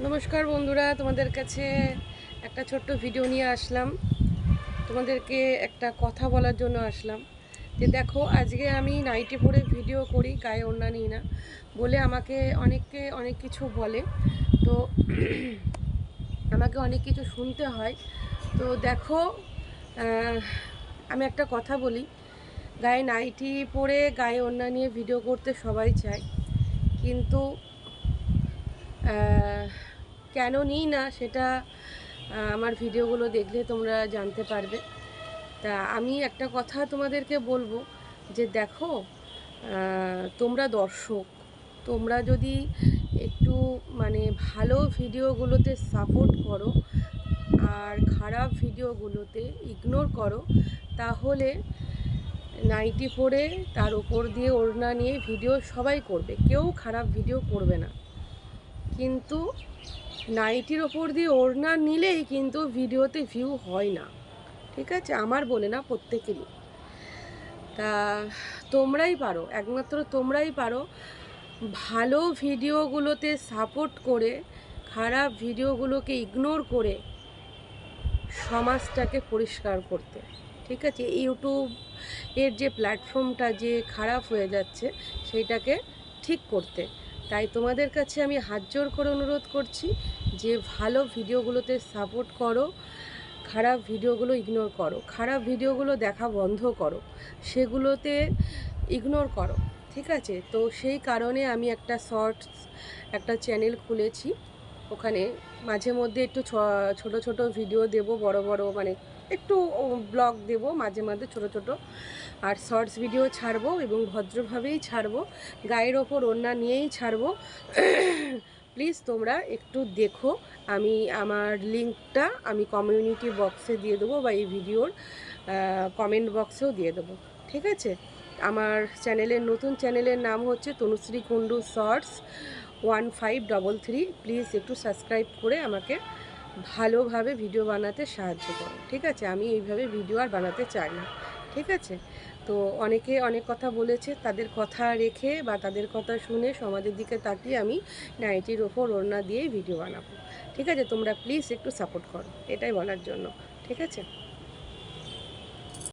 নমস্কার বন্ধুরা, তোমাদের কাছে একটা ছোট্ট ভিডিও নিয়ে আসলাম। তোমাদেরকে একটা কথা বলার জন্য আসলাম যে দেখো, আজকে আমি নাইটি পরে ভিডিও করি, গায়ে ওড়না নিই না বলে আমাকে অনেকে অনেক কিছু বলে। তো আমাকে অনেক কিছু শুনতে হয়। তো দেখো, আমি একটা কথা বলি, গায়ে নাইটি পরে গায়ে ওড়না নিয়ে ভিডিও করতে সবাই চায়, কিন্তু কেন নিই না সেটা আমার ভিডিওগুলো দেখলে তোমরা জানতে পারবে। তা আমি একটা কথা তোমাদেরকে বলবো যে দেখো, তোমরা দর্শক, তোমরা যদি একটু মানে ভালো ভিডিওগুলোতে সাপোর্ট করো আর খারাপ ভিডিওগুলোতে ইগনোর করো, তাহলে নাইটি পরে তার উপর দিয়ে ওড়না নিয়ে ভিডিও সবাই করবে, কেউ খারাপ ভিডিও করবে না। কিন্তু নাইটির ওপর দিয়ে ওড়না নিলেই কিন্তু ভিডিওতে ভিউ হয় না, ঠিক আছে? আমার বলে না, প্রত্যেকেরই। তা তোমরাই পারো, একমাত্র তোমরাই পারো ভালো ভিডিওগুলোতে সাপোর্ট করে খারাপ ভিডিওগুলোকে ইগনোর করে সমাজটাকে পরিষ্কার করতে, ঠিক আছে? ইউটিউব এর যে প্ল্যাটফর্মটা যে খারাপ হয়ে যাচ্ছে সেইটাকে ঠিক করতে। তাই তোমাদের কাছে আমি হাত জোর করে অনুরোধ করছি যে ভালো ভিডিওগুলোতে সাপোর্ট করো, খারাপ ভিডিওগুলো ইগনোর করো, খারাপ ভিডিওগুলো দেখা বন্ধ করো, সেগুলোতে ইগনোর করো, ঠিক আছে? তো সেই কারণে আমি একটা শর্টস একটা চ্যানেল খুলেছি। ওখানে মাঝে মধ্যে একটু ছোট ছোট ভিডিও দেব, বড় বড় মানে একটু ব্লগ দেব মাঝে মাঝে ছোট ছোট, আর শর্টস ভিডিও ছাড়বো এবং ভদ্রভাবেই ছাড়বো, গায়ের ওপর ওড়না নিয়েই ছাড়বো। প্লিজ তোমরা একটু দেখো। আমি আমার লিঙ্কটা আমি কমিউনিটি বক্সে দিয়ে দেবো বা এই ভিডিওর কমেন্ট বক্সেও দিয়ে দেবো, ঠিক আছে? আমার চ্যানেলের নতুন চ্যানেলের নাম হচ্ছে তনুশ্রী কুণ্ডু শর্টস 1533। প্লিজ একটু সাবস্ক্রাইব করে আমাকে ভালোভাবে ভিডিও বানাতে সাহায্য করো, ঠিক আছে? আমি এইভাবে ভিডিও আর বানাতে চাই না, ঠিক আছে? তো অনেকে অনেক কথা বলেছে, তাদের কথা রেখে বা তাদের কথা শুনে সমাজের দিকে তাকিয়ে আমি নাইটির ওপর ওড়না দিয়েই ভিডিও বানাবো, ঠিক আছে? তোমরা প্লিজ একটু সাপোর্ট করো, এটাই বলার জন্য, ঠিক আছে?